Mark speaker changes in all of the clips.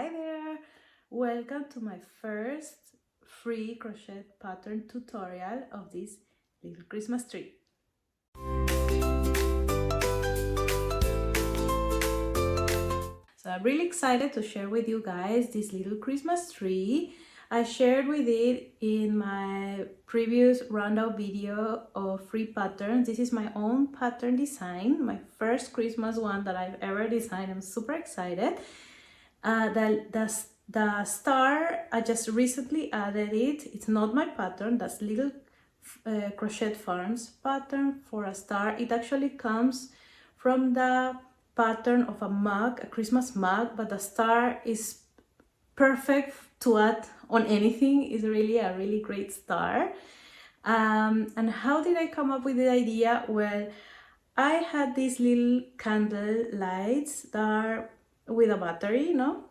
Speaker 1: Hi there! Welcome to my first free crochet pattern tutorial of this little Christmas tree. So I'm really excited to share with you guys this little Christmas tree. I shared with it in my previous rundown video of free patterns. This is my own pattern design, my first Christmas one that I've ever designed. I'm super excited. The star, I just recently added it. It's not my pattern, that's Little Crochet Farms pattern for a star. It actually comes from the pattern of a mug, a Christmas mug, but the star is perfect to add on anything. It's really a really great star. And how did I come up with the idea? Well, I had these little candle lights that are with a battery, you know,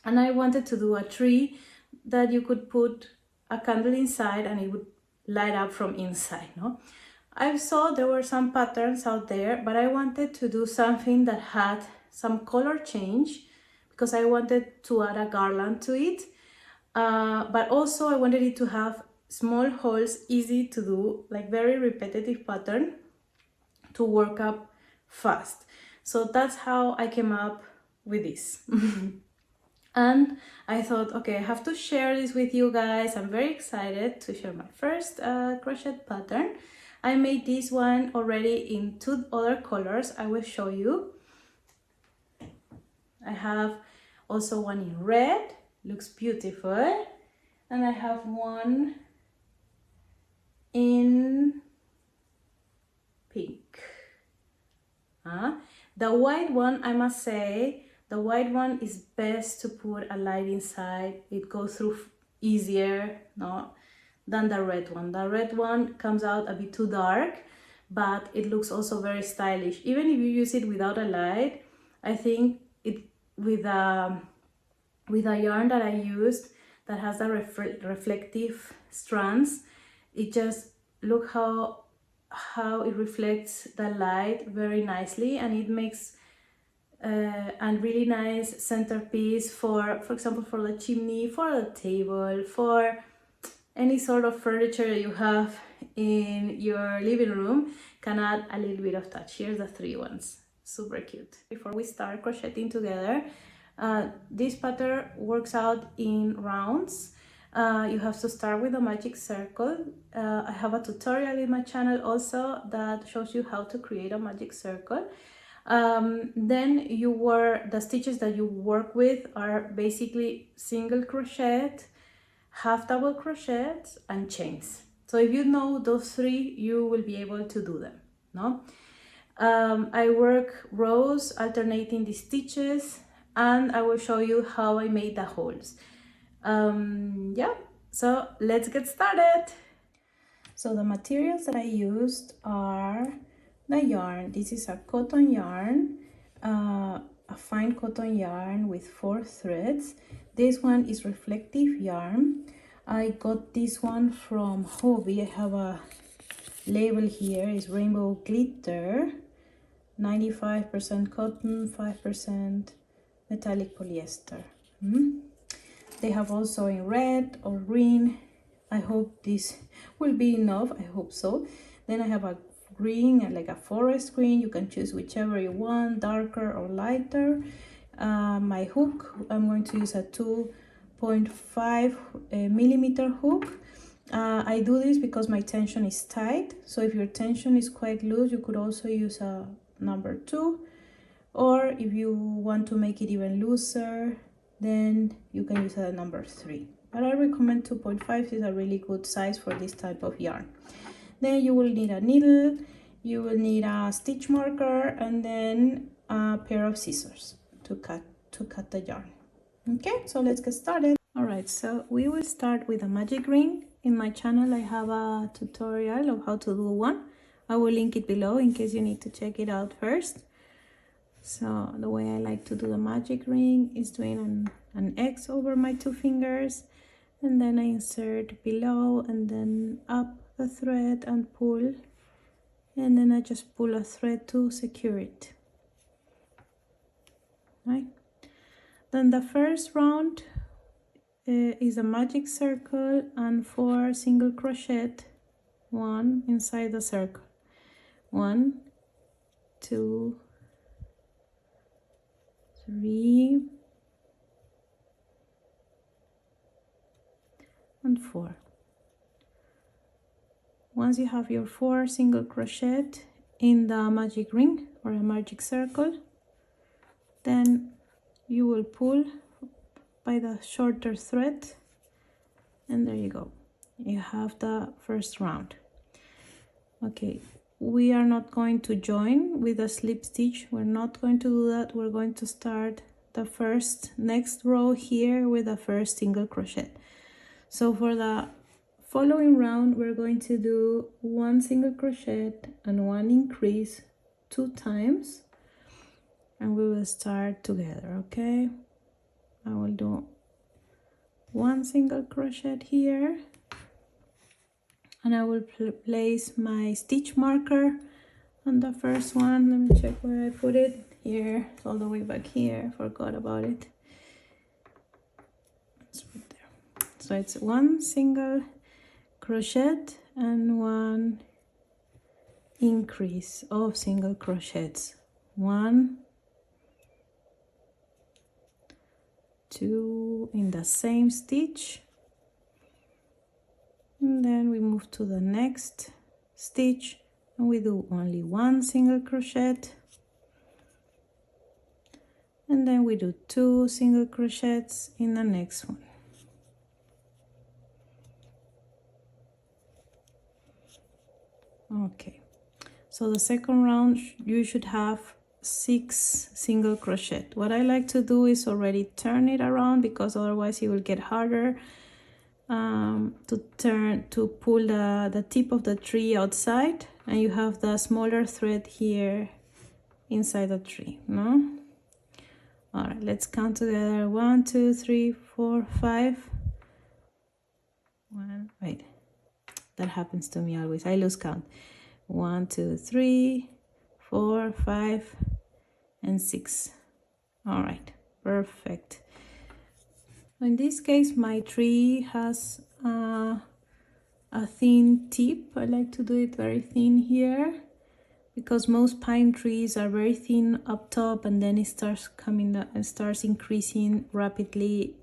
Speaker 1: and I wanted to do a tree that you could put a candle inside and it would light up from inside, no? I saw there were some patterns out there, but I wanted to do something that had some color change because I wanted to add a garland to it, but also I wanted it to have small holes, easy to do, like very repetitive pattern to work up fast. So that's how I came up with this. And I thought, okay, I have to share this with you guys. I'm very excited to share my first crochet pattern. I made this one already in 2 other colors. I will show you. I have also one in red, looks beautiful. And I have one in pink. The white one, I must say, the white one is best to put a light inside. It goes through easier, no, than the red one. The red one comes out a bit too dark, but it looks also very stylish. Even if you use it without a light, I think it with a yarn that I used that has the reflective strands, it just look how it reflects the light very nicely, and it makes a really nice centerpiece for example, for the chimney, for the table, for any sort of furniture you have in your living room. Can add a little bit of touch. Here's the 3 ones, super cute. Before we start crocheting together, this pattern works out in rounds. You have to start with a magic circle. I have a tutorial in my channel also that shows you how to create a magic circle. Then the stitches that you work with are basically single crochet, half double crochet, and chains. So if you know those 3, you will be able to do them, no? I work rows alternating the stitches, and I will show you how I made the holes. Yeah, so let's get started. So the materials that I used are the yarn. This is a cotton yarn, a fine cotton yarn with 4 threads. This one is reflective yarn. I got this one from Hobby. I have a label here, is rainbow glitter, 95% cotton, 5% metallic polyester. They have also in red or green. I hope this will be enough. I hope so. Then I have a green, like a forest green. You can choose whichever you want, darker or lighter. My hook, I'm going to use a 2.5 millimeter hook. I do this because my tension is tight. So if your tension is quite loose, you could also use a number 2. Or if you want to make it even looser, then you can use a number 3. But I recommend 2.5 is a really good size for this type of yarn. Then you will need a needle, you will need a stitch marker, and then a pair of scissors to cut the yarn. Okay, so let's get started. All right, so we will start with a magic ring. In my channel, I have a tutorial of how to do one. I will link it below in case you need to check it out first. So the way I like to do the magic ring is doing an X over my 2 fingers, and then I insert below and then up the thread and pull, and then I just pull a thread to secure it. Right? Then the first round is a magic circle and 4 single crochet, 1 inside the circle, 1, 2, 3, and 4. Once you have your 4 single crochet in the magic ring or a magic circle, then you will pull by the shorter thread, and there you go, you have the first round. Okay, we are not going to join with a slip stitch, we're not going to do that. We're going to start the next row here with the first single crochet. So for the following round, we're going to do 1 single crochet and 1 increase 2 times, and we will start together. Okay, I will do 1 single crochet here, and I will place my stitch marker on the first one. Let me check where I put it. Here, it's all the way back here, forgot about it. Let's put there. So it's 1 single crochet and 1 increase of single crochets, 1, 2 in the same stitch, and then we move to the next stitch and we do only 1 single crochet, and then we do 2 single crochets in the next one. Okay, so the second round you should have 6 single crochet. What I like to do is already turn it around, because otherwise it will get harder to pull the tip of the tree outside, and you have the smaller thread here inside the tree. No? All right, let's count together. 1, 2, 3, 4, 5. Wait, that happens to me always, I lose count. 1, 2, 3, 4, 5, and 6. All right, perfect. In this case, my tree has a thin tip. I like to do it very thin here, because most pine trees are very thin up top, and then it starts coming down and starts increasing rapidly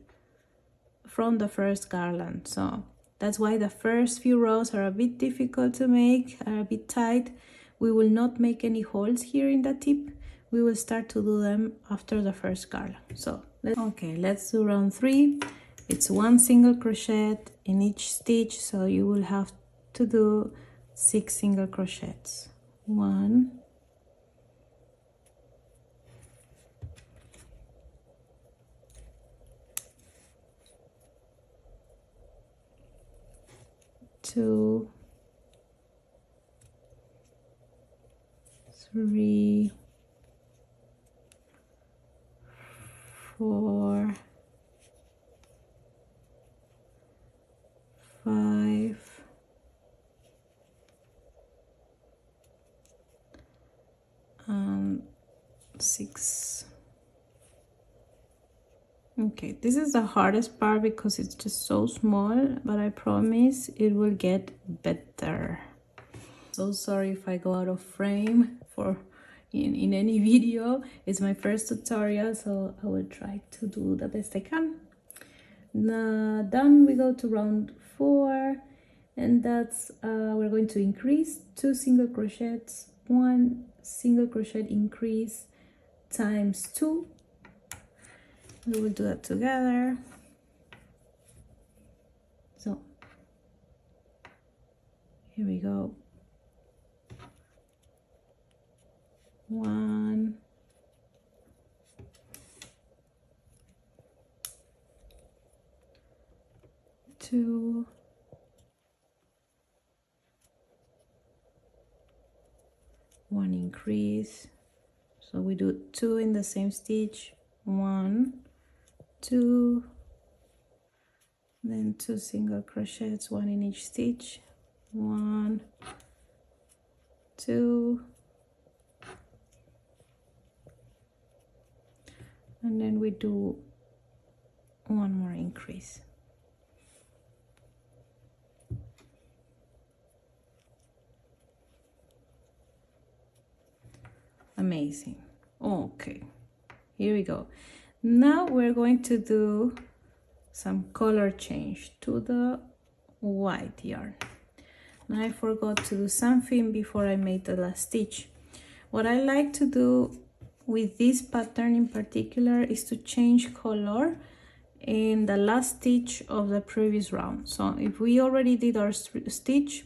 Speaker 1: from the first garland. So that's why the first few rows are a bit difficult to make, are a bit tight. We will not make any holes here in the tip. We will start to do them after the first garland. So let's do round 3. It's 1 single crochet in each stitch, so you will have to do 6 single crochets. 1, 2, 3, 4, 5, and 6. Okay, this is the hardest part because it's just so small, but I promise it will get better. So sorry if I go out of frame in any video. It's my first tutorial, so I will try to do the best I can. Now, then we go to round 4, and that's we're going to increase 2 single crochets, 1 single crochet increase times 2. We will do that together. So here we go. 1, 2, 1 increase, so we do 2 in the same stitch, 1, 2, then 2 single crochets, 1 in each stitch, 1, 2, and then we do one more increase. Amazing. Okay, here we go. Now we're going to do some color change to the white yarn. And I forgot to do something before I made the last stitch. What I like to do with this pattern in particular is to change color in the last stitch of the previous round. So if we already did our stitch,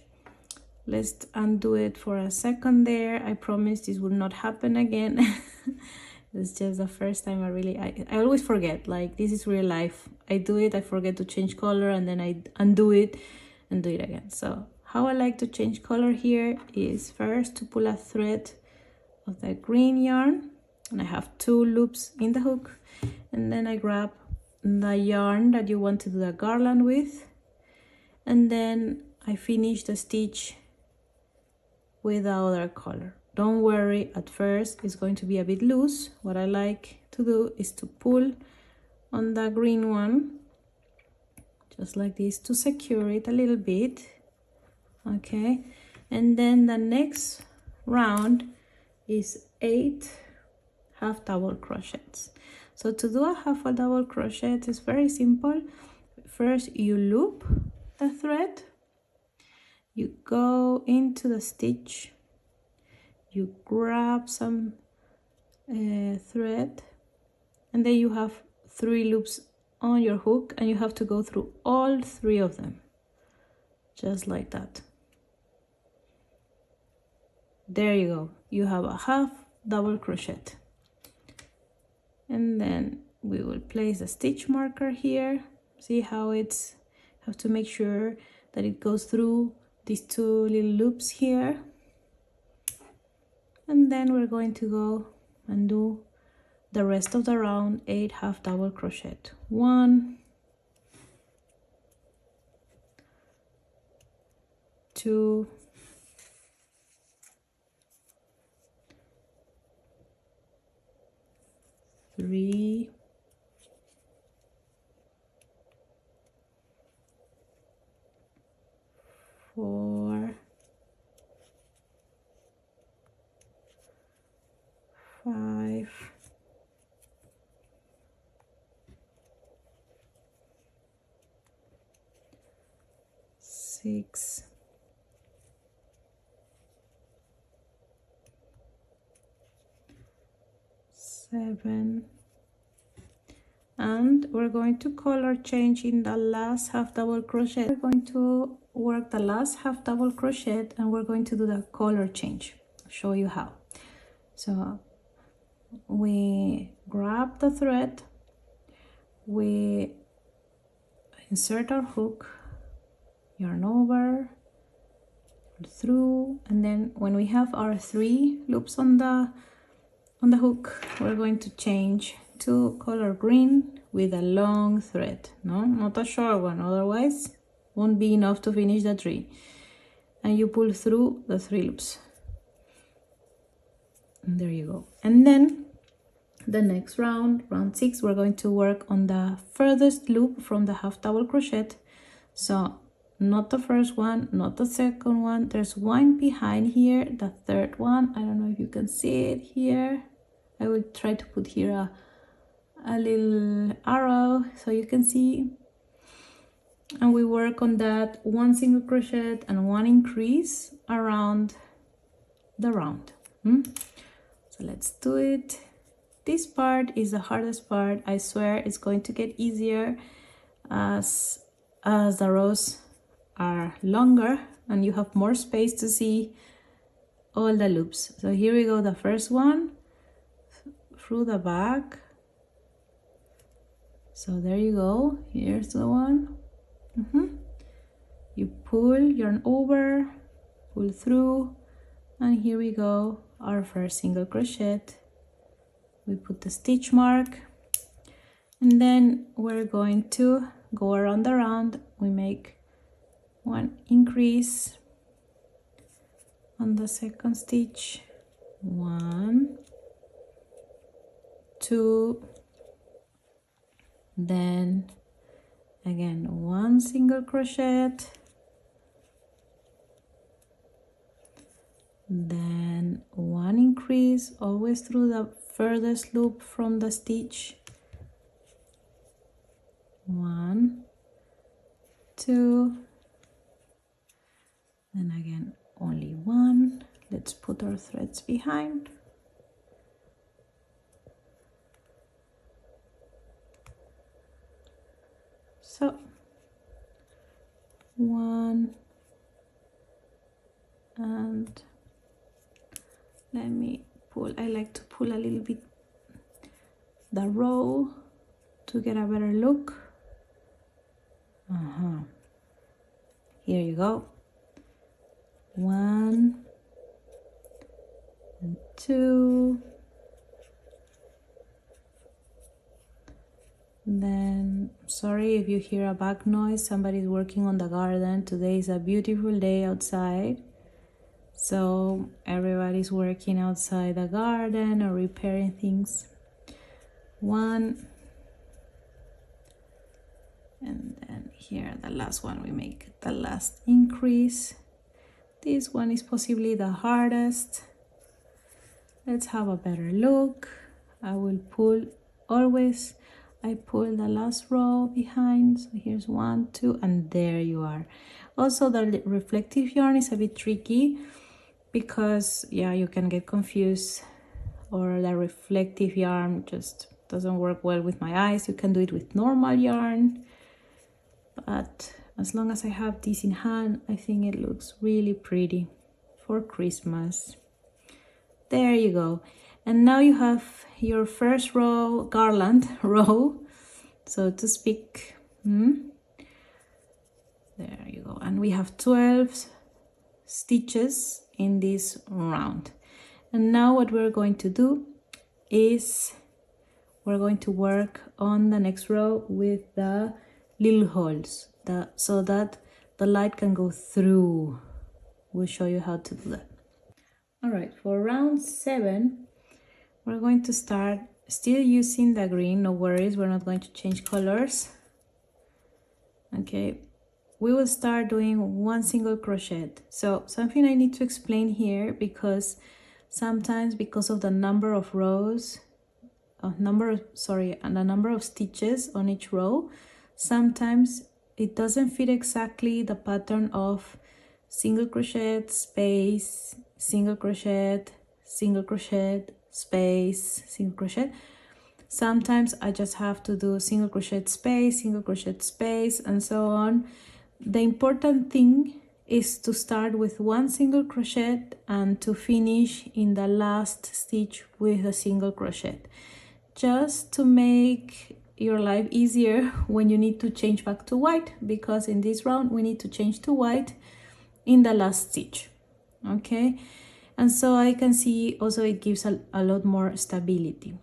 Speaker 1: let's undo it for a second there. I promise this will not happen again. It's just the first time I always forget, like this is real life. I do it, I forget to change color, and then I undo it and do it again. So how I like to change color here is first to pull a thread of the green yarn, and I have 2 loops in the hook, and then I grab the yarn that you want to do the garland with, and then I finish the stitch with the other color. Don't worry, at first it's going to be a bit loose. What I like to do is to pull on the green one just like this to secure it a little bit. Okay, and then the next round is 8 half double crochets. So to do a half a double crochet is very simple. First you loop the thread, you go into the stitch, you grab some thread, and then you have 3 loops on your hook, and you have to go through all 3 of them, just like that. There you go, you have a half double crochet. And then we will place a stitch marker here. See how it's, have to make sure that it goes through these 2 little loops here. And then we're going to go and do the rest of the round 8 half double crochet. 1, 2, 3, 4, 5, 6, 7, and we're going to color change in the last half double crochet. We're going to work the last half double crochet, and we're going to do the color change. I'll show you how. So we grab the thread, we insert our hook, yarn over, through, and then when we have our 3 loops on the hook, we're going to change to color green with a long thread. No, not a short one, otherwise won't be enough to finish the tree. And you pull through the 3 loops. And there you go. And then the next round, round 6, we're going to work on the furthest loop from the half double crochet. So not the first one, not the second one, there's one behind here, the third one. I don't know if you can see it here. I will try to put here a little arrow so you can see. And we work on that 1 single crochet and 1 increase around the round. So let's do it. This part is the hardest part. I swear it's going to get easier as the rows are longer and you have more space to see all the loops. So here we go, the first one through the back. So there you go, here's the one. You pull, yarn over, pull through, and here we go, our first single crochet. We put the stitch mark, and then we're going to go around the round. We make 1 increase on the second stitch, 1, 2, then again 1 single crochet, then 1 increase always through the furthest loop from the stitch, 1, 2, and again only 1. Let's put our threads behind. So 1, and let me pull. I like to pull a little bit the row to get a better look. Here you go. 1 and 2, then sorry if you hear a back noise, somebody's working on the garden. Today is a beautiful day outside, so everybody's working outside the garden or repairing things. 1, and then here the last one, we make the last increase. This one is possibly the hardest. Let's have a better look. I will pull always. I pull the last row behind. So here's 1, 2, and there you are. Also, the reflective yarn is a bit tricky because, yeah, you can get confused, or the reflective yarn just doesn't work well with my eyes. You can do it with normal yarn, but as long as I have this in hand, I think it looks really pretty for Christmas. There you go. And now you have your first row, garland row, so to speak. There you go. And we have 12 stitches in this round. And now what we're going to do is we're going to work on the next row with the little holes, so that the light can go through. We'll show you how to do that. All right, for round 7, we're going to start still using the green. No worries, we're not going to change colors. Okay, we will start doing 1 single crochet. So something I need to explain here, because sometimes because of the number of rows, and the number of stitches on each row, sometimes it doesn't fit exactly the pattern of single crochet, space, single crochet, single crochet, space, single crochet. Sometimes I just have to do single crochet, space, and so on. The important thing is to start with 1 single crochet and to finish in the last stitch with a single crochet, just to make your life easier when you need to change back to white, because in this round we need to change to white in the last stitch. Okay, and so I can see also it gives a lot more stability.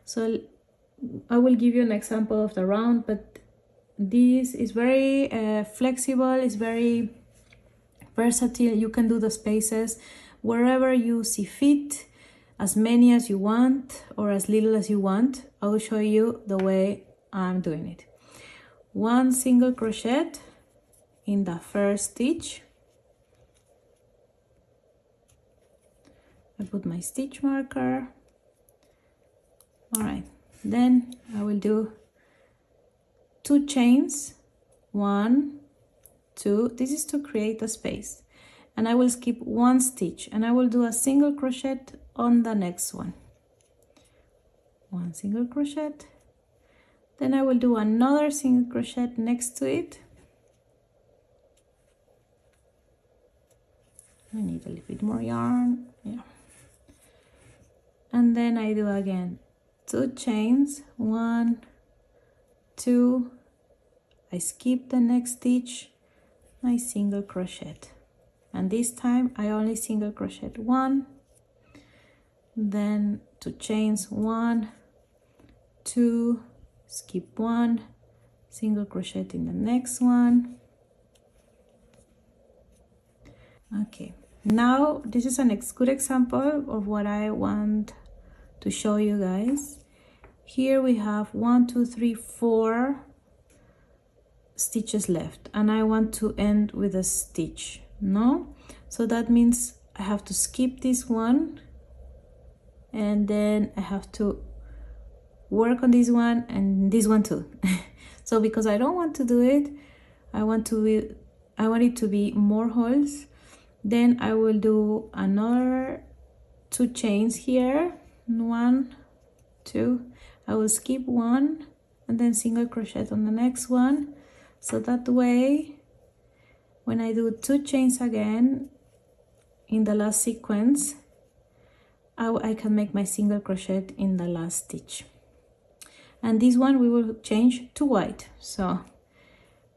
Speaker 1: So I will give you an example of the round, but this is very flexible, it's very versatile. You can do the spaces wherever you see fit, as many as you want or as little as you want. I will show you the way I'm doing it. 1 single crochet in the first stitch. I put my stitch marker. All right, then I will do 2 chains, 1, 2. This is to create a space, and I will skip 1 stitch, and I will do a single crochet on the next one. 1 single crochet, then I will do another single crochet next to it. I need a little bit more yarn, yeah. And then I do again 2 chains, 1, 2, I skip the next stitch, I single crochet, and this time I only single crochet 1, then 2 chains, 1, 2, skip 1, single crochet in the next one. Okay, now this is a good example of what I want to show you guys. here we have 1, 2, 3, 4 stitches left, and I want to end with a stitch, no? So that means I have to skip this one, and then I have to work on this one and this one too. So because I don't want to do it, I want it to be more holes, then I will do another 2 chains here, 1, 2, I will skip one and then single crochet on the next one, so that way when I do 2 chains again in the last sequence, I can make my single crochet in the last stitch. And this one we will change to white, so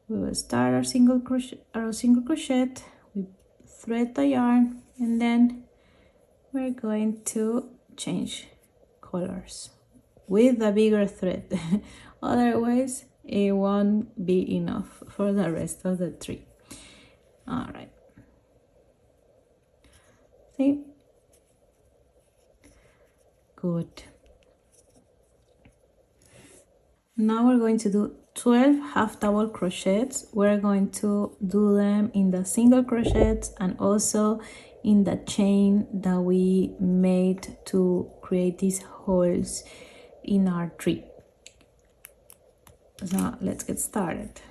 Speaker 1: we will start our single crochet, we thread the yarn, and then we're going to change colors with a bigger thread. Otherwise it won't be enough for the rest of the tree. All right, see, good. Now we're going to do 12 half double crochets. We're going to do them in the single crochets and also in the chain that we made to create these holes in our tree. So let's get started.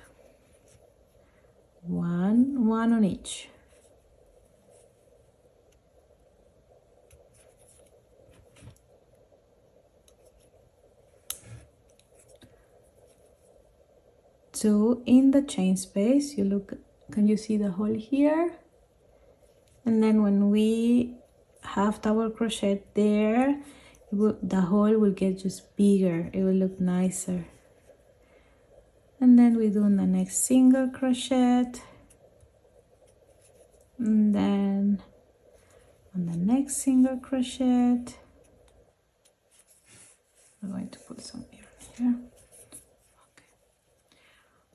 Speaker 1: One on each. Two in the chain space. You look, can you see the hole here? And then when we half double crochet there, the hole will get just bigger, it will look nicer. And then we do the next single crochet, and then on the next single crochet, I'm going to put some here. Okay.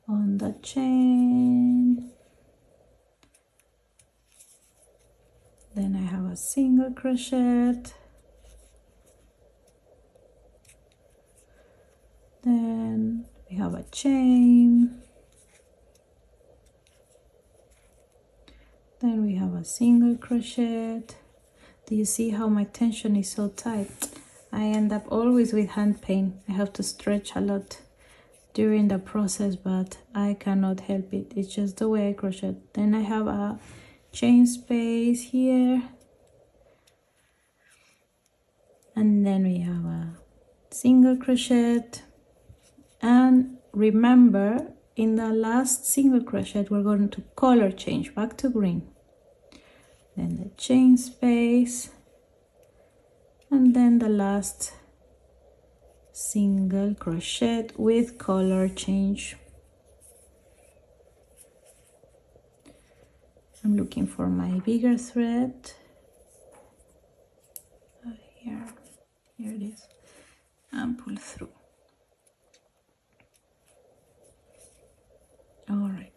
Speaker 1: On the chain, then I have a single crochet, then we have a chain, then we have a single crochet. Do you see how my tension is so tight? I end up always with hand pain. I have to stretch a lot during the process, but I cannot help it. It's just the way I crochet. Then I have a chain space here, and then we have a single crochet. And remember, in the last single crochet we're going to color change back to green, then the chain space, and then the last single crochet with color change. I'm looking for my bigger thread. Here it is, and pull through. All right,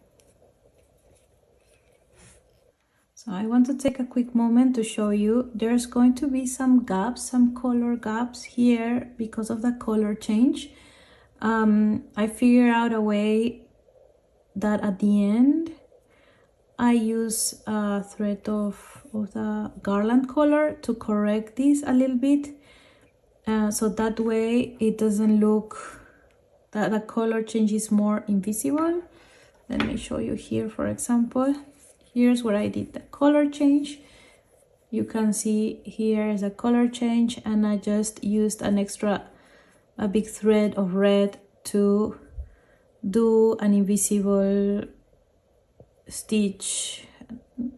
Speaker 1: so I want to take a quick moment to show you there's going to be some gaps, some color gaps here because of the color change. I figured out a way that at the end I use a thread of the garland color to correct this a little bit, so that way it doesn't look that the color change is more invisible. Let me show you here, for example. Here's where I did the color change. You can see here is a color change, and I just used a big thread of red to do an invisible stitch.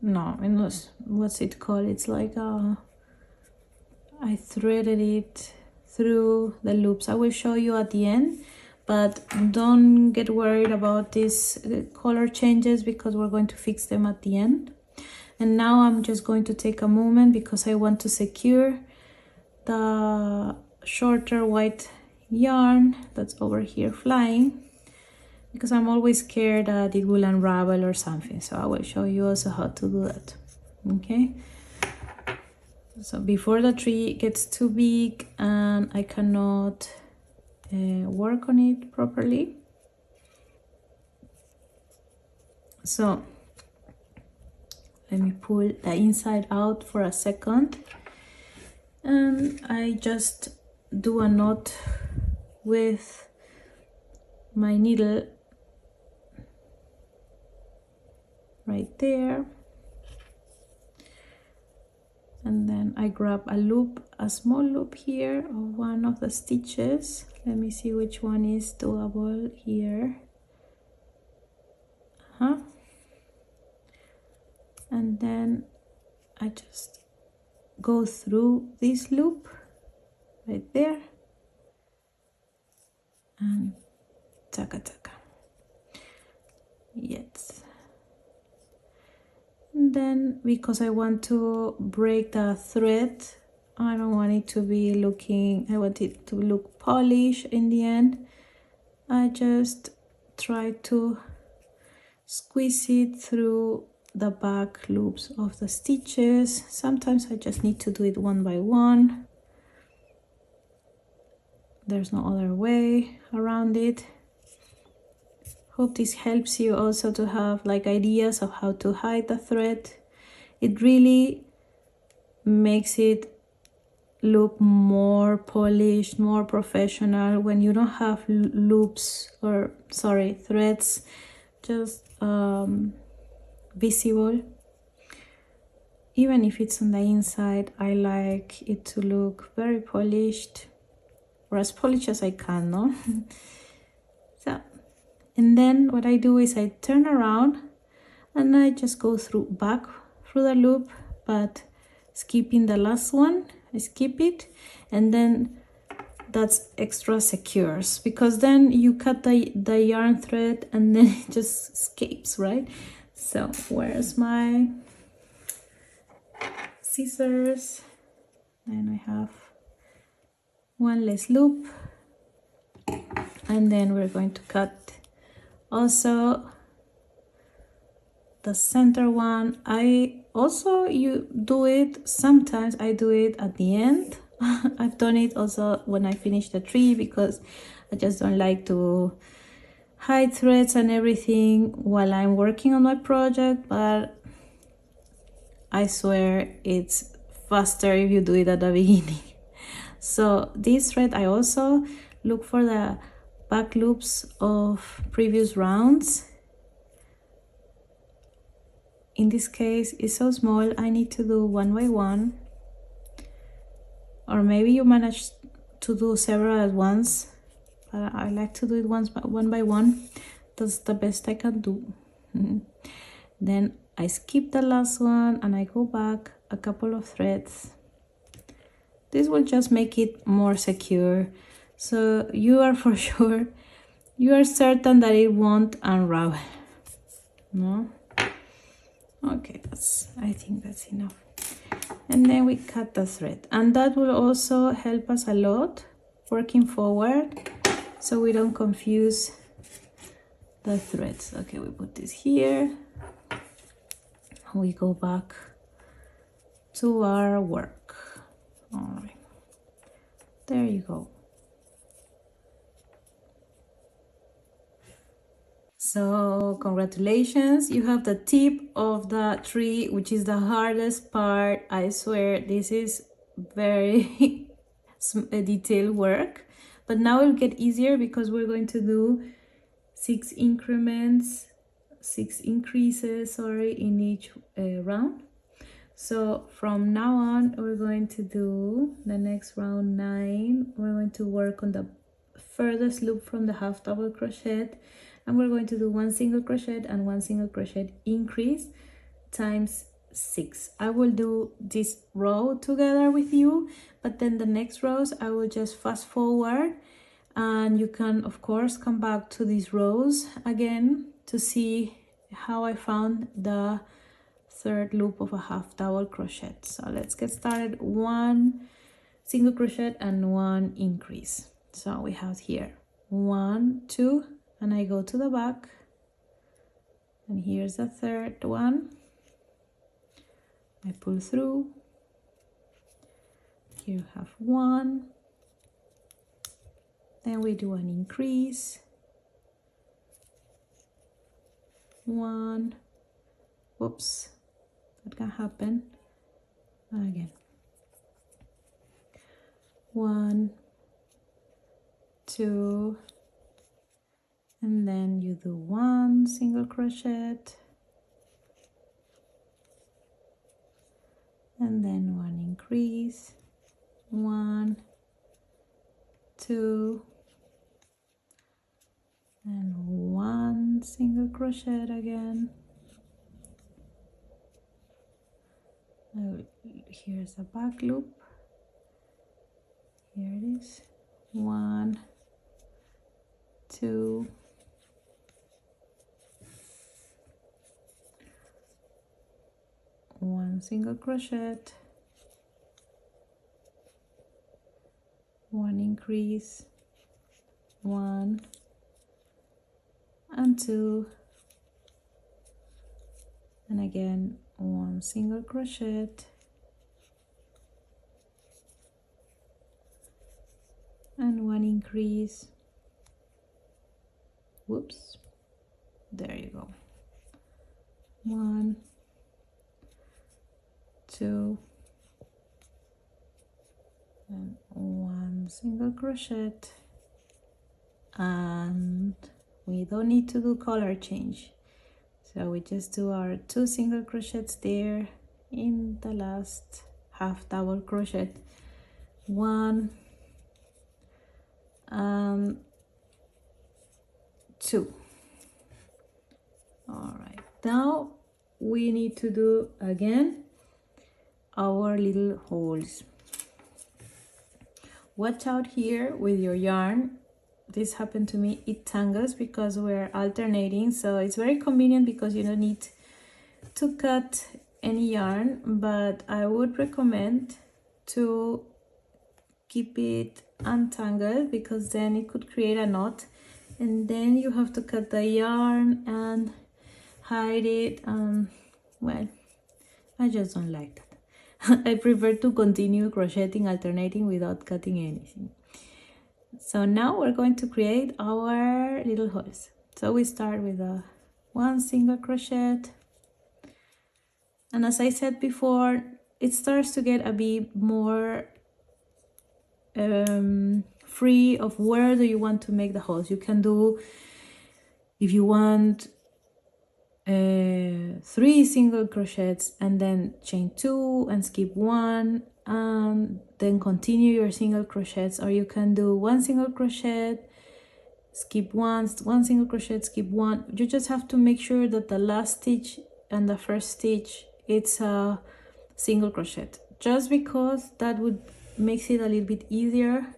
Speaker 1: No, it was, what's it called? It's like I threaded it through the loops. I will show you at the end. But don't get worried about these color changes because we're going to fix them at the end. And now I'm just going to take a moment because I want to secure the shorter white yarn that's over here flying, because I'm always scared that it will unravel or something. So I will show you also how to do that. Okay, so before the tree gets too big and I cannot work on it properly. So let me pull the inside out for a second, and I just do a knot with my needle right there, and then I grab a loop, a small loop here of one of the stitches. Let me see which one is doable here. And then I just go through this loop right there and taka taka. Yes. And then because I want to break the thread, I don't want it to be looking, I want it to look polished in the end. I just try to squeeze it through the back loops of the stitches. Sometimes I just need to do it one by one. There's no other way around it. Hope this helps you also to have like ideas of how to hide the thread. It really makes it look more polished, more professional when you don't have loops or threads just visible. Even if it's on the inside, I like it to look very polished, or as polished as I can, no? So, and then what I do is I turn around and I just go back through the loop, but skipping the last one. I skip it, and then that's extra secure, because then you cut the yarn thread and then it just escapes, right? So where's my scissors? And I have one less loop, and then we're going to cut also the center one. Sometimes I do it at the end. I've done it also when I finish the tree, because I just don't like to hide threads and everything while I'm working on my project, but I swear it's faster if you do it at the beginning. So this thread, I also look for the back loops of previous rounds. In this case, it's so small, I need to do one by one, or maybe you manage to do several at once, but I like to do it one by one. That's the best I can do. Then I skip the last one and I go back a couple of threads. This will just make it more secure, so you are for sure, you are certain that it won't unravel. No? Okay, I think that's enough. And then we cut the thread, and that will also help us a lot working forward, so we don't confuse the threads. Okay, we put this here. We go back to our work. All right, there you go. So congratulations, you have the tip of the tree, which is the hardest part. I swear this is very detailed work, but now it'll get easier because we're going to do 6 increases, in each round. So from now on, we're going to do the next round 9. We're going to work on the furthest loop from the half double crochet, and we're going to do 1 single crochet and 1 single crochet increase times 6. I will do this row together with you, but then the next rows I will just fast forward, and you can of course come back to these rows again to see how I found the third loop of a half double crochet. So let's get started. 1 single crochet and 1 increase. So we have here 1, 2, and I go to the back, and here's the third one. I pull through. Here you have 1, then we do an increase, 1, whoops, that can happen again, 1, 2, and then you do 1 single crochet, and then 1 increase, 1, 2, and 1 single crochet again. Here's a back loop, here it is, 1, 2, 1 single crochet, 1 increase, 1 and 2, and again 1 single crochet, and 1 increase, whoops, there you go, 1, 2, and 1 single crochet, and we don't need to do color change, so we just do our 2 single crochets there in the last half double crochet, 1 and 2. All right, now we need to do again our little holes. Watch out here with your yarn. This happened to me, it tangles because we're alternating, so it's very convenient because you don't need to cut any yarn, but I would recommend to keep it untangled because then it could create a knot, and then you have to cut the yarn and hide it. Well, I just don't like that. I prefer to continue crocheting, alternating without cutting anything. So now we're going to create our little holes. So we start with a 1 single crochet, and as I said before, it starts to get a bit more free of where do you want to make the holes. You can do, if you want, 3 single crochets and then chain 2 and skip 1 and then continue your single crochets, or you can do 1 single crochet, skip 1, 1 single crochet, skip 1. You just have to make sure that the last stitch and the first stitch, it's a single crochet, just because that would makes it a little bit easier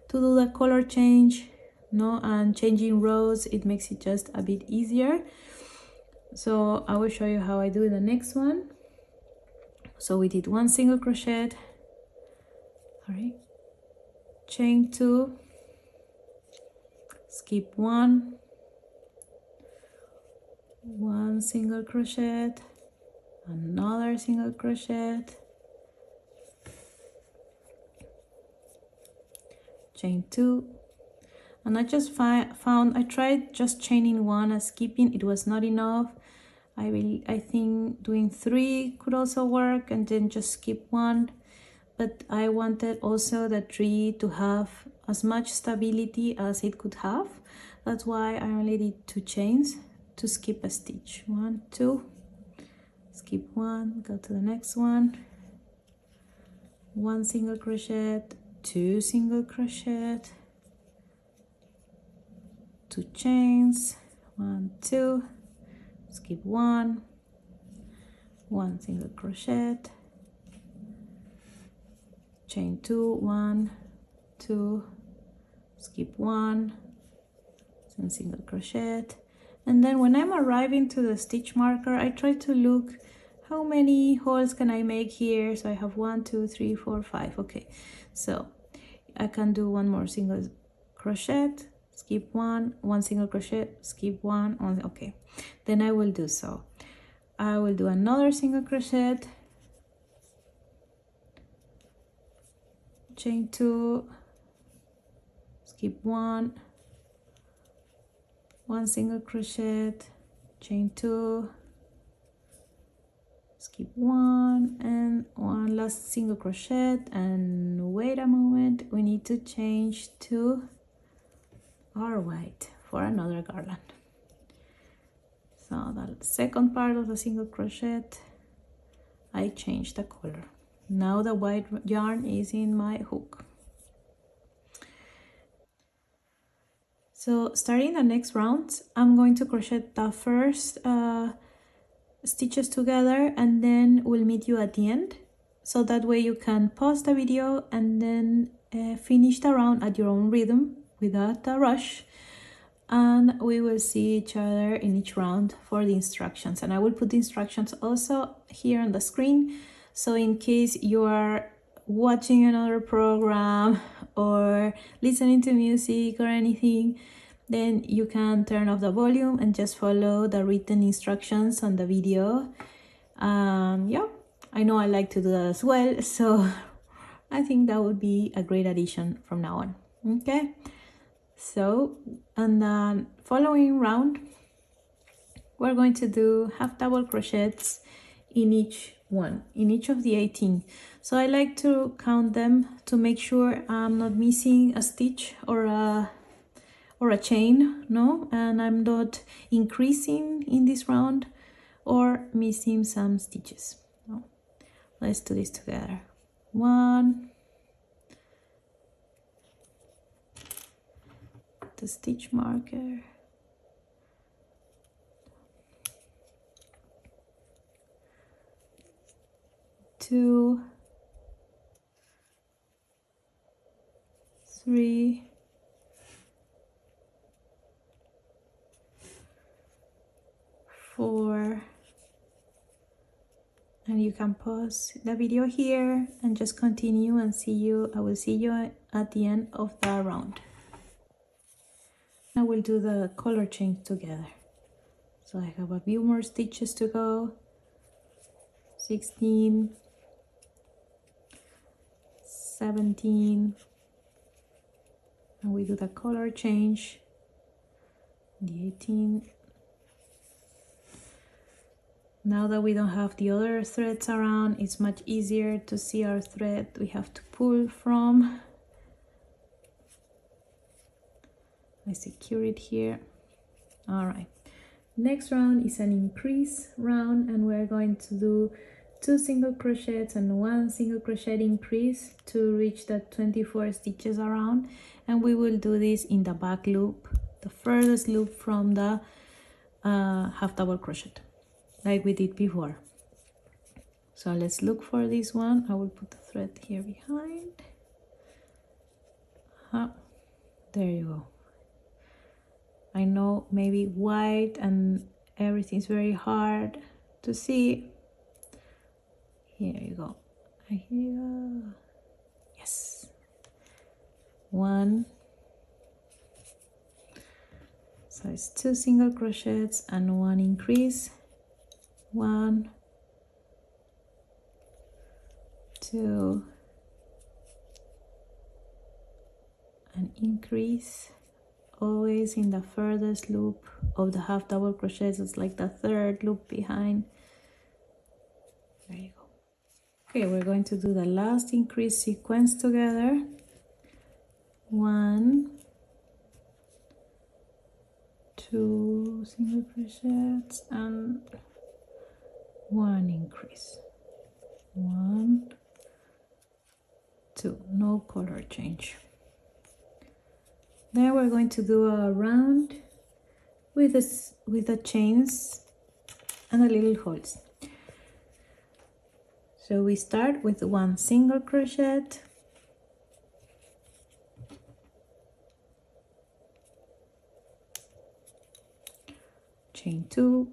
Speaker 1: to do the color change, no, and changing rows, it makes it just a bit easier. So I will show you how I do the next one. So we did 1 single crochet, sorry, chain 2, skip 1, 1 single crochet, another single crochet, chain 2, and I just found I tried just chaining 1 and skipping, it was not enough. I think doing 3 could also work, and then just skip 1, but I wanted also the tree to have as much stability as it could have. That's why I only did 2 chains to skip a stitch. 1, 2, skip 1, go to the next one, 1 single crochet, 2 single crochet, 2 chains, 1, 2, skip 1, 1 single crochet, chain 2, 1, 2, skip 1, and single crochet. And then when I'm arriving to the stitch marker, I try to look how many holes can I make here. So I have 1, 2, 3, 4, 5. Okay, so I can do 1 more single crochet, skip 1, 1 single crochet, skip 1, okay, then I will do so. I will do another single crochet, chain 2, skip one single crochet, chain 2, skip 1 and one last single crochet, and wait a moment, we need to change to R white for another garland. So the second part of the single crochet, I changed the color. Now the white yarn is in my hook. So starting the next round, I'm going to crochet the first stitches together, and then we'll meet you at the end, so that way you can pause the video and then finish the round at your own rhythm without a rush, and we will see each other in each round for the instructions. And I will put the instructions also here on the screen, so in case you are watching another program or listening to music or anything, then you can turn off the volume and just follow the written instructions on the video. Yeah, I know I like to do that as well, so I think that would be a great addition from now on. Okay, so on the following round, we're going to do half double crochets in each of the 18. So I like to count them to make sure I'm not missing a stitch or a chain, no, and I'm not increasing in this round or missing some stitches. No. Let's do this together. 1, the stitch marker, 2, 3, 4, and you can pause the video here and just continue and I will see you at the end of the round. Now we'll do the color change together. So I have a few more stitches to go. 16, 17, and we do the color change. The 18. Now that we don't have the other threads around, it's much easier to see our thread we have to pull from. I secure it here. All right, next round is an increase round, and we're going to do 2 single crochets and 1 single crochet increase to reach the 24 stitches around, and we will do this in the back loop, the furthest loop from the half double crochet, like we did before. So let's look for this one. I will put the thread here behind. There you go. I know maybe white and everything's very hard to see. Here you go. Here. Yes. 1. So it's 2 single crochets and 1 increase. 1, 2, an increase, always in the furthest loop of the half double crochets. It's like the third loop behind. There you go. Okay, we're going to do the last increase sequence together. 1, 2 single crochets and 1 increase. 1, 2, no color change. Then we're going to do a round with the chains and the little holes. So we start with 1 single crochet, chain 2,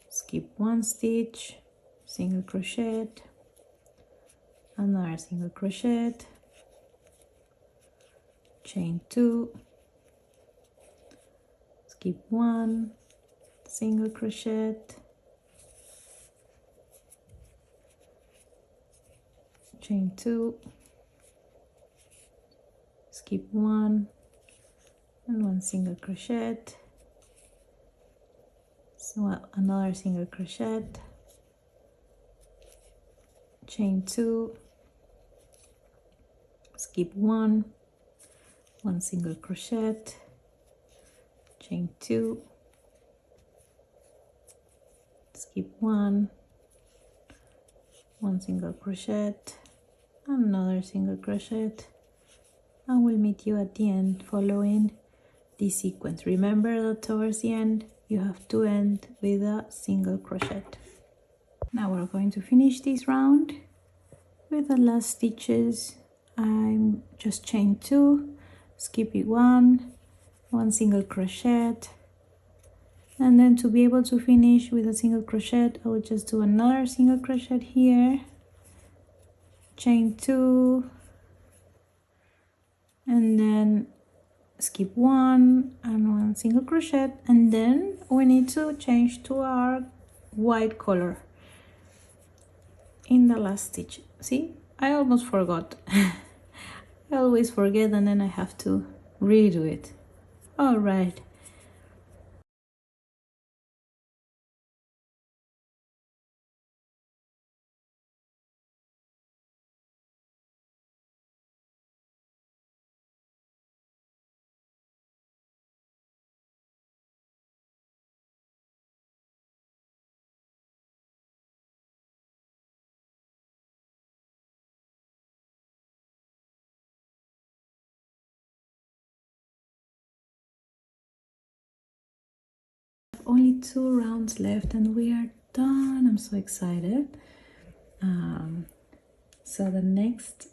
Speaker 1: skip 1 stitch, single crochet, another single crochet, chain 2, skip 1, single crochet, chain 2, skip one and one single crochet, so another single crochet, chain 2, skip one single crochet, chain 2, skip one single crochet, another single crochet, and we'll meet you at the end following this sequence. Remember that towards the end you have to end with a single crochet. Now we're going to finish this round with the last stitches. I'm just chain 2, skip it one single crochet, and then to be able to finish with a single crochet I will just do another single crochet here, chain 2, and then skip one single crochet, and then we need to change to our white color in the last stitch. See, I almost forgot. I always forget and then I have to redo it. All right. Only 2 rounds left and we are done. I'm so excited. So the next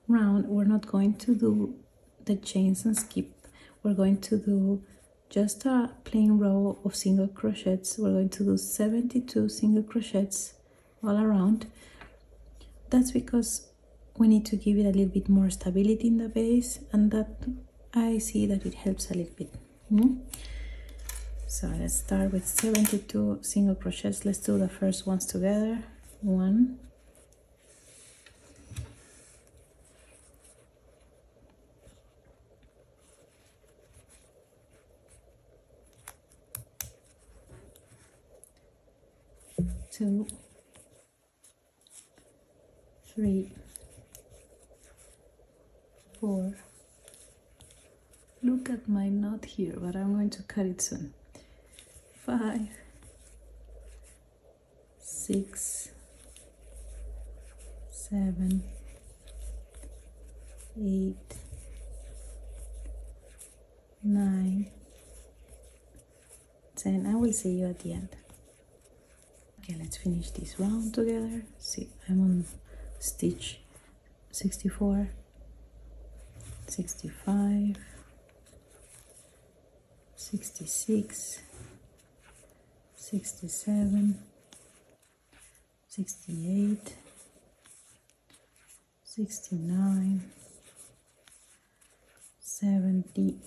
Speaker 1: round we're not going to do the chains and skip. We're going to do just a plain row of single crochets. We're going to do 72 single crochets all around. That's because we need to give it a little bit more stability in the base, and that I see that it helps a little bit. So let's start with 72 single crochets. Let's do the first ones together. 1, 2, 3, 4. Look at my knot here, but I'm going to cut it soon. 5, 6, 7, 8, 9, 10. I will see you at the end. Okay, let's finish this round together. See, I'm on stitch 64, 65, 66, 67, 68, 69, 70,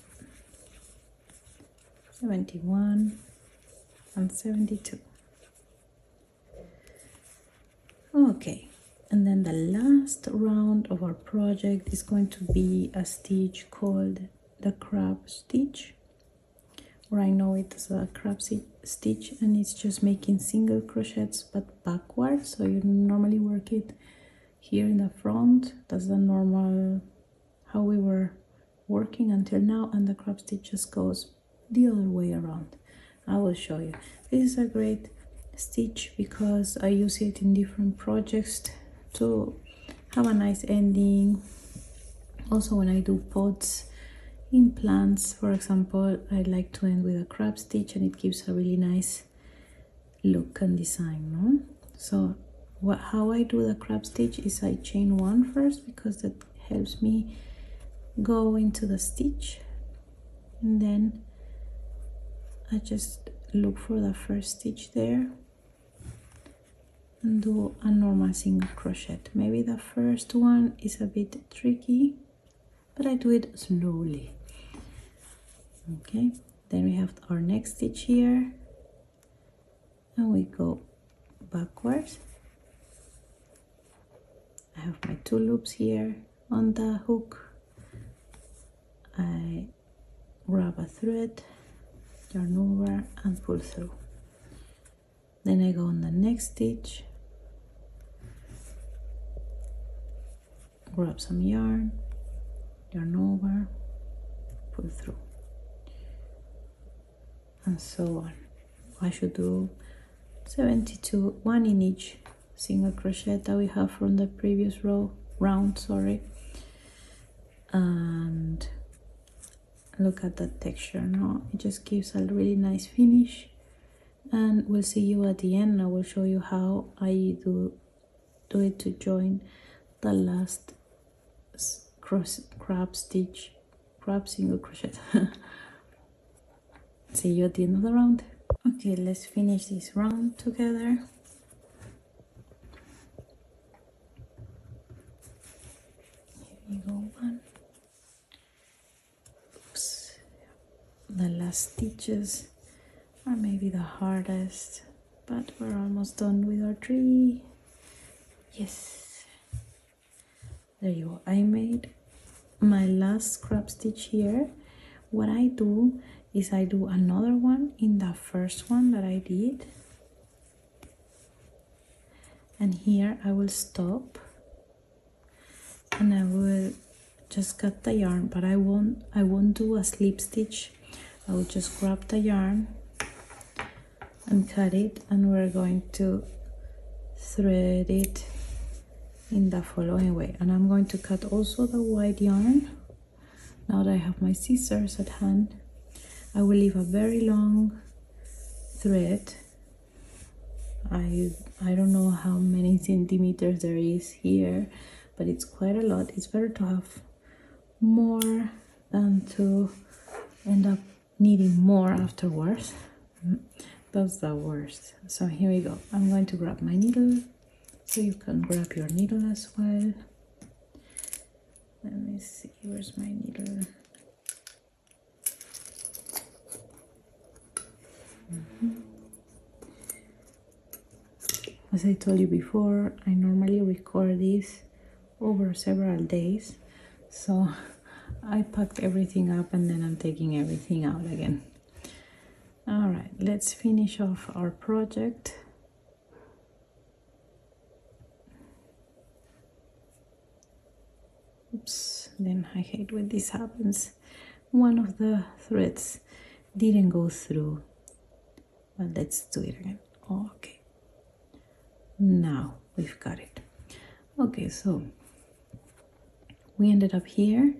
Speaker 1: 71, and 72. Okay, and then the last round of our project is going to be a stitch called the crab stitch, or I know it as a crab stitch, and it's just making single crochets but backwards. So you normally work it here in the front. That's the normal how we were working until now, and the crab stitch just goes the other way around. I will show you. This is a great stitch because I use it in different projects to have a nice ending. Also when I do pots in plants, for example, I like to end with a crab stitch, and it gives a really nice look and design, no? So how I do the crab stitch is I chain 1 first, because that helps me go into the stitch, and then I just look for the first stitch there and do a normal single crochet. Maybe the first one is a bit tricky, but I do it slowly. Okay, then we have our next stitch here, and we go backwards. I have my 2 loops here on the hook, I grab a thread, yarn over and pull through. Then I go on the next stitch, grab some yarn, yarn over, pull through, and so on. I should do 72, one in each single crochet that we have from the previous round, sorry. And look at that texture now, it just gives a really nice finish. And we'll see you at the end. I will show you how I do it to join the last crab single crochet. See you at the end of the round. Okay, let's finish this round together. Here you go, one. Oops. The last stitches are maybe the hardest, but we're almost done with our tree. Yes, there you go. I made my last crab stitch here. What I do is I do another one in the first one that I did, and here I will stop and I will just cut the yarn, but I won't do a slip stitch. I will just grab the yarn and cut it, and we're going to thread it in the following way. And I'm going to cut also the white yarn. Now that I have my scissors at hand, I will leave a very long thread. I don't know how many centimeters there is here, but it's quite a lot. It's better to have more than to end up needing more afterwards. That's the worst. So here we go. I'm going to grab my needle, so you can grab your needle as well. Let me see, where's my needle? As I told you before, I normally record this over several days, so I packed everything up and then I'm taking everything out again. All right, let's finish off our project. Oops, then I hate when this happens. One of the threads didn't go through, but let's do it again. Okay, now we've got it. Okay, so we ended up here.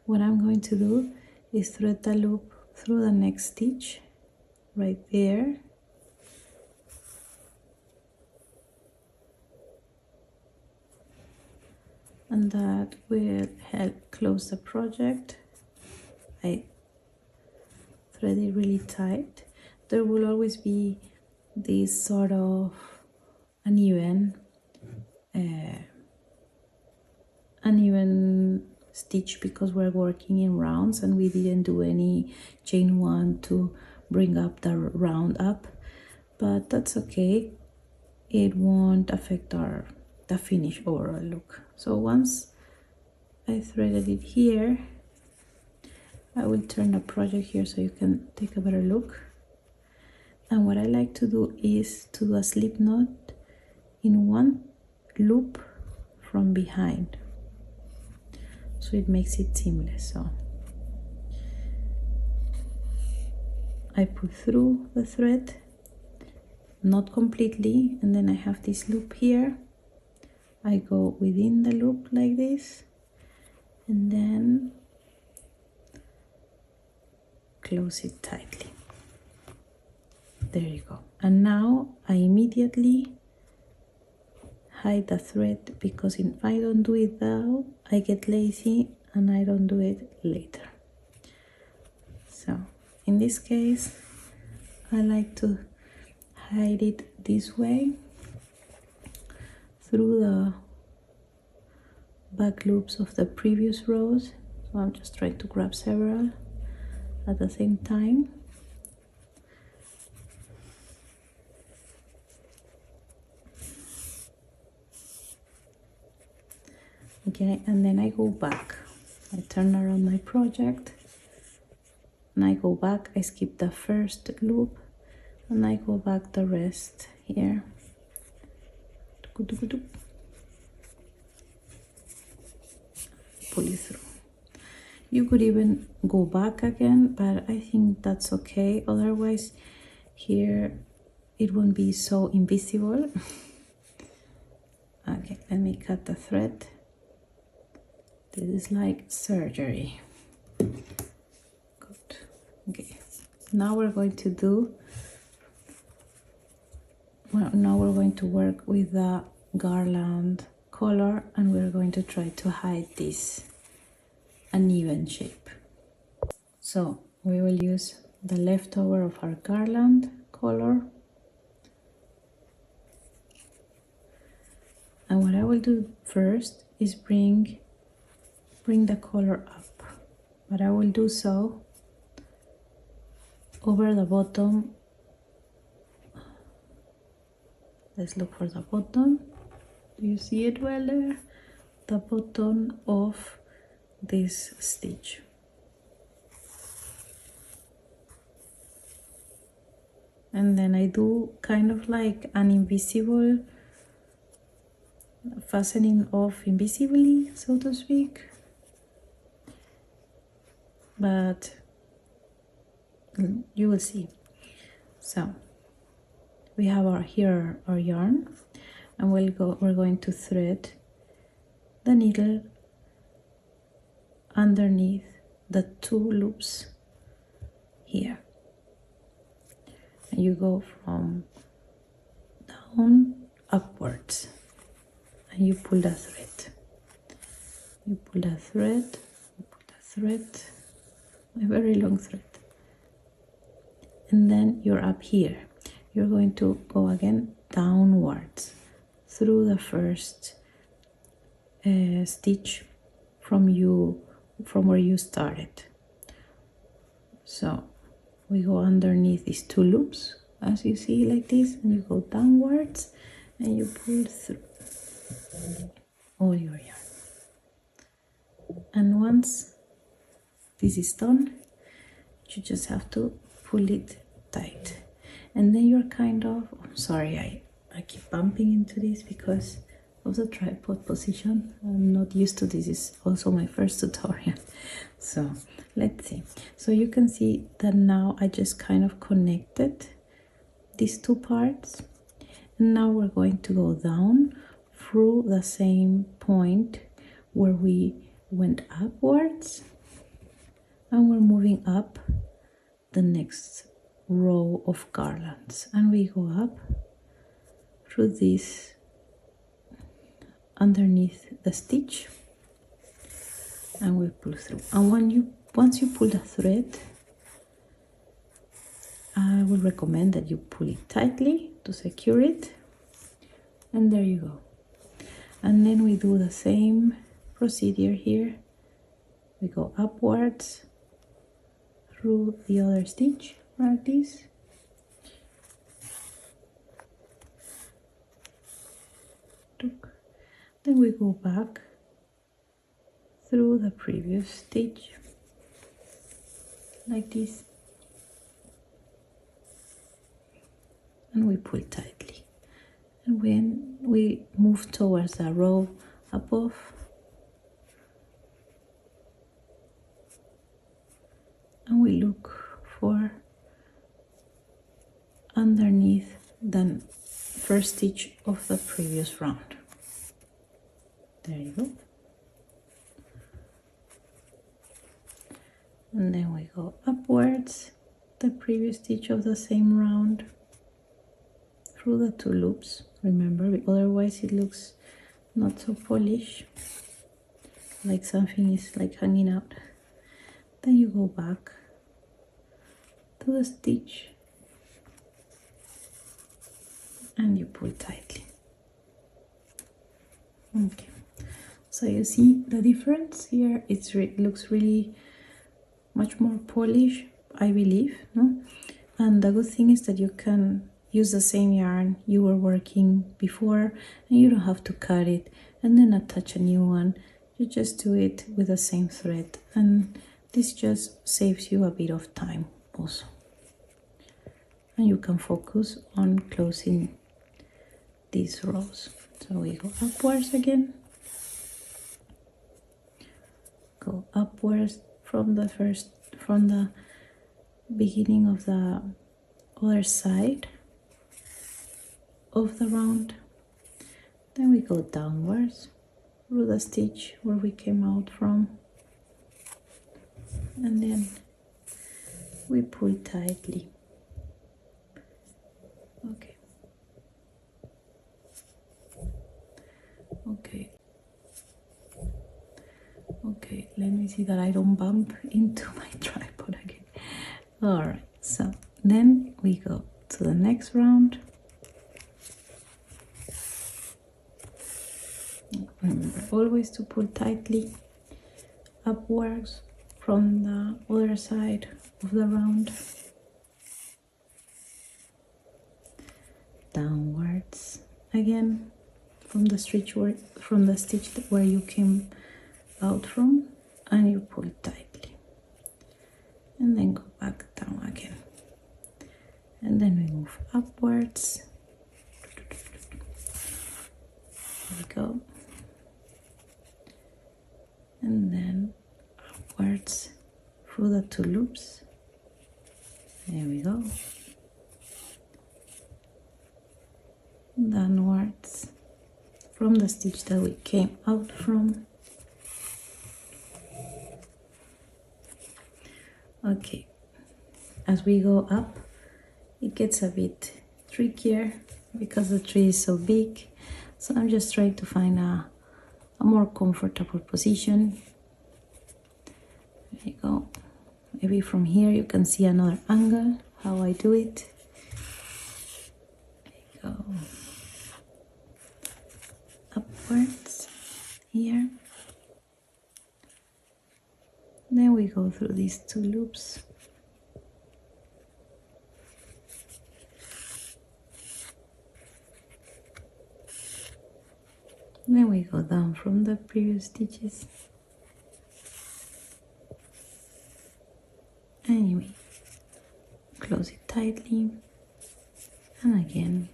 Speaker 1: What I'm going to do is thread the loop through the next stitch right there, and that will help close the project. I thread it really tight. There will always be this sort of uneven stitch because we're working in rounds and we didn't do any chain one to bring up the round up, but that's okay. It won't affect the finish overall look. So once I threaded it here, I will turn the project here so you can take a better look. And what I like to do is to do a slip knot in one loop from behind, so it makes it seamless. So I pull through the thread, not completely, and then I have this loop here. I go within the loop like this, and then close it tightly. There you go. And now I immediately hide the thread, because if I don't do it now, I get lazy and I don't do it later. So in this case, I like to hide it this way through the back loops of the previous rows. So I'm just trying to grab several at the same time. Okay, and then I go back. I turn around my project and I go back. I skip the first loop and I go back the rest here. Pull it through. You could even go back again, but I think that's okay. Otherwise, here it won't be so invisible. Okay, let me cut the thread. This is like surgery. Good. Okay, now we're going to do, well, now we're going to work with the garland color, and we're going to try to hide this uneven shape. So we will use the leftover of our garland color, and what I will do first is bring the color up, but I will do so over the bottom. Let's look for the bottom. Do you see it well there? The bottom of this stitch. And then I do kind of like an invisible fastening off invisibly, so to speak. But you will see. So we have our yarn, and we're going to thread the needle underneath the 2 loops here, and you go from down upwards, and you pull the thread. You pull the thread, you pull the thread, a very long thread, and then you're up here. You're going to go again downwards through the first stitch from where you started. So we go underneath these 2 loops, as you see, like this, and you go downwards and you pull through all your yarn. And once this is done, you just have to pull it tight, and then you're kind of, I'm sorry, I keep bumping into this because of the tripod position. I'm not used to this. Is also my first tutorial. So let's see. So you can see that now I just kind of connected these 2 parts, and now we're going to go down through the same point where we went upwards, and we're moving up the next row of garlands, and we go up through this underneath the stitch, and we pull through. And once you pull the thread, I would recommend that you pull it tightly to secure it, and there you go. And then we do the same procedure here. We go upwards through the other stitch like this, then we go back through the previous stitch like this, and we pull tightly. And when we move towards the row above, and we look for underneath the first stitch of the previous round. There you go. And then we go upwards the previous stitch of the same round through the 2 loops. Remember, otherwise it looks not so polished, like something is like hanging out. Then you go back to the stitch and you pull tightly. Okay, so you see the difference here. It looks really much more polished, I believe, no? And the good thing is that you can use the same yarn you were working before, and you don't have to cut it and then attach a new one. You just do it with the same thread, and This just saves you a bit of time also. And you can focus on closing these rows. So we go upwards again. Go upwards from the beginning of the other side of the round. Then we go downwards through the stitch where we came out from, and then we pull tightly. Okay. Okay, let me see that I don't bump into my tripod again. All right, so then we go to the next round. Remember always to pull tightly upwards from the other side of the round. Downwards again from the stitch where you came out from, and you pull tightly, and then go back down again, and then we move upwards. There we go, and then upwards through the 2 loops. There we go. Downwards from the stitch that we came out from. Okay, as we go up, it gets a bit trickier because the tree is so big. So I'm just trying to find a more comfortable position. There you go. Maybe from here you can see another angle, how I do it. There you go. Upwards here. Then we go through these 2 loops. Then we go down from the previous stitches. And we close it tightly. And again,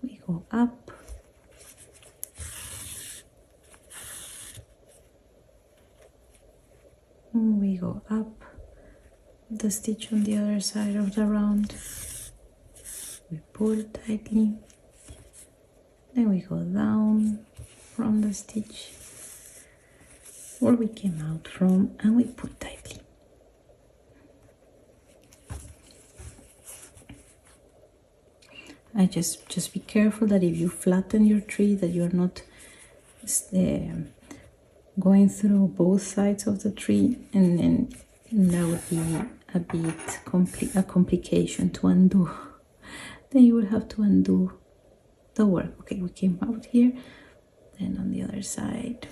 Speaker 1: we go up. We go up the stitch on the other side of the round. We pull tightly. Then we go down from the stitch where we came out from, and we pull tightly. I just be careful that if you flatten your tree, that you're not going through both sides of the tree, and then that would be a bit a complication to undo. Then you would have to undo the work. Okay, we came out here, then on the other side,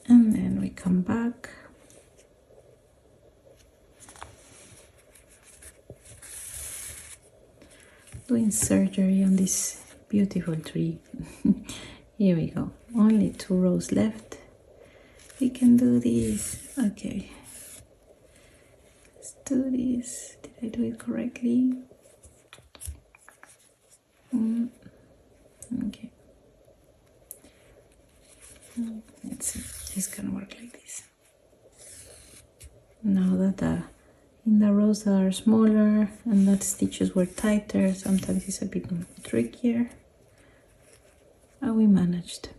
Speaker 1: and then we come back. Doing surgery on this beautiful tree. Here we go. Only 2 rows left. We can do this. Okay. Let's do this. Did I do it correctly? Okay. Let's see. This can work like this. Now that in the rows that are smaller and that stitches were tighter, sometimes it's a bit trickier. And we managed.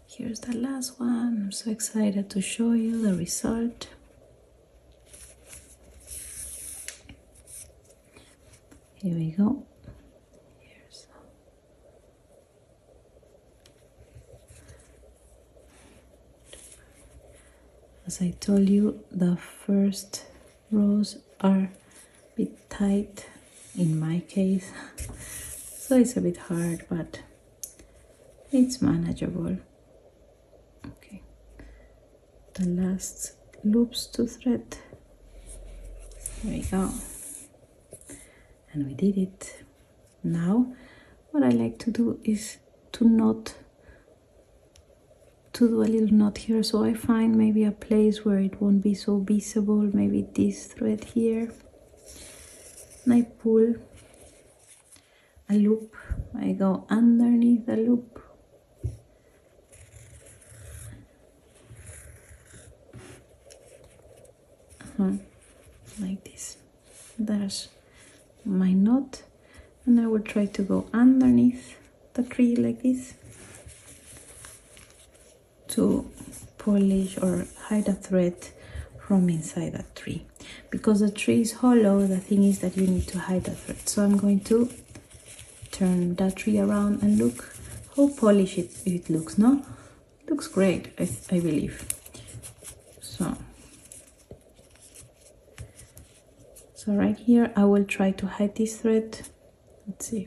Speaker 1: Here's the last one. I'm so excited to show you the result. Here we go. As I told you, the first rows are a bit tight in my case, so it's a bit hard, but it's manageable. Okay, the last loops to thread. There we go, and we did it. Now what I like to do is to not to do a little knot here, so I find maybe a place where it won't be so visible, maybe this thread here, and I pull a loop. I go underneath the loop, like this. There's my knot, and I will try to go underneath the tree like this to polish or hide a thread from inside that tree. Because the tree is hollow, the thing is that you need to hide the thread. So I'm going to turn that tree around and look how polished it looks, no? It looks great, I believe. So right here I will try to hide this thread. Let's see.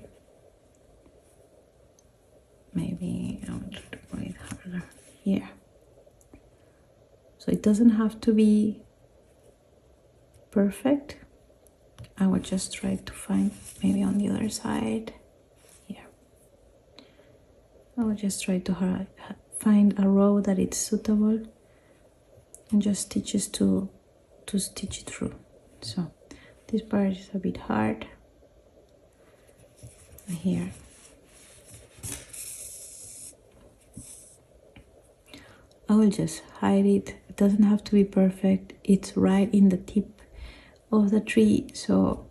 Speaker 1: Maybe I will try to put it harder here. So it doesn't have to be perfect. I will just try to find maybe on the other side here. I will just try to find a row that is suitable and just stitches to stitch it through. So this part is a bit hard here. I will just hide it. It doesn't have to be perfect. It's right in the tip of the tree, so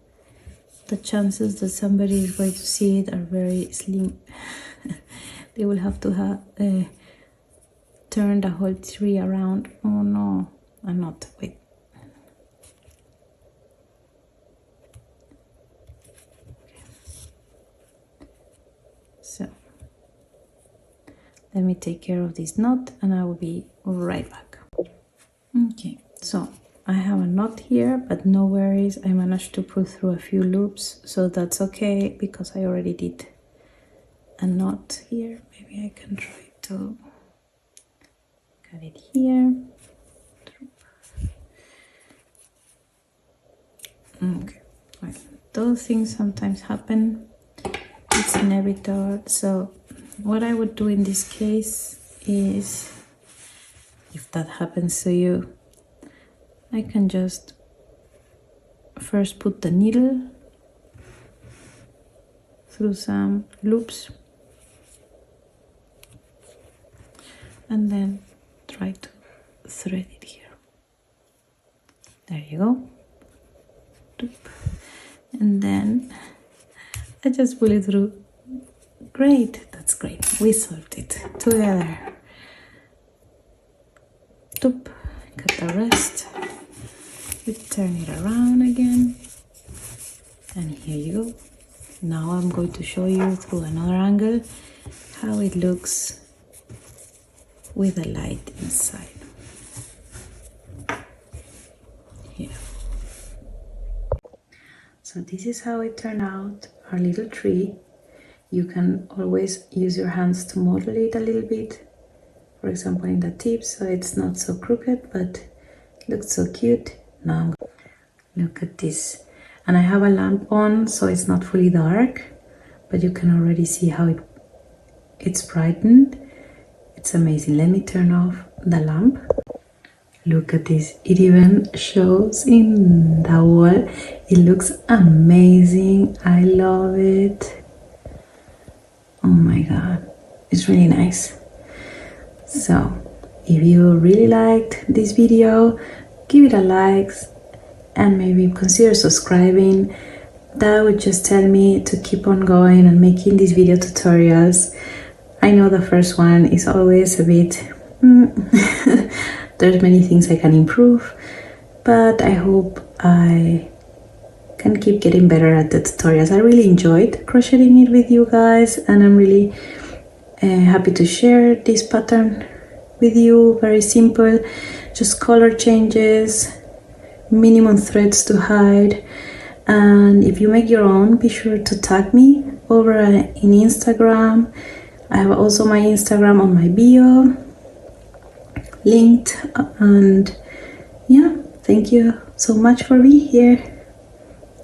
Speaker 1: the chances that somebody is going to see it are very slim. They will have to have turn the whole tree around. Oh no, I'm not. Wait. So let me take care of this knot and I will be right back. Okay, so I have a knot here, but no worries, I managed to pull through a few loops, so that's okay because I already did a knot here. Maybe I can try to cut it here. Okay, well, those things sometimes happen. It's inevitable. So what I would do in this case is, if that happens to you, I can just first put the needle through some loops and then try to thread it here. There you go. And then I just pull it through. Great, that's great. We solved it together. Cut the rest. We turn it around again. And here you go. Now I'm going to show you through another angle how it looks with the light inside. Here. So this is how it turned out, our little tree. You can always use your hands to model it a little bit. For example, in the tips, so it's not so crooked, but it looks so cute. Now, look at this. And I have a lamp on, so it's not fully dark, but you can already see how it's brightened. It's amazing. Let me turn off the lamp. Look at this. It even shows in the wall. It looks amazing. I love it. Oh my god. It's really nice. So, if you really liked this video, give it a like and maybe consider subscribing. That would just tell me to keep on going and making these video tutorials. I know the first one is always a bit there's many things I can improve, but I hope I can keep getting better at the tutorials. I really enjoyed crocheting it with you guys, and I'm really happy to share this pattern with you. Very simple, just color changes, minimum threads to hide. And if you make your own, be sure to tag me over in Instagram. I have also my Instagram on my bio linked. And yeah, thank you so much for being here.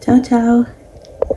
Speaker 1: Ciao ciao.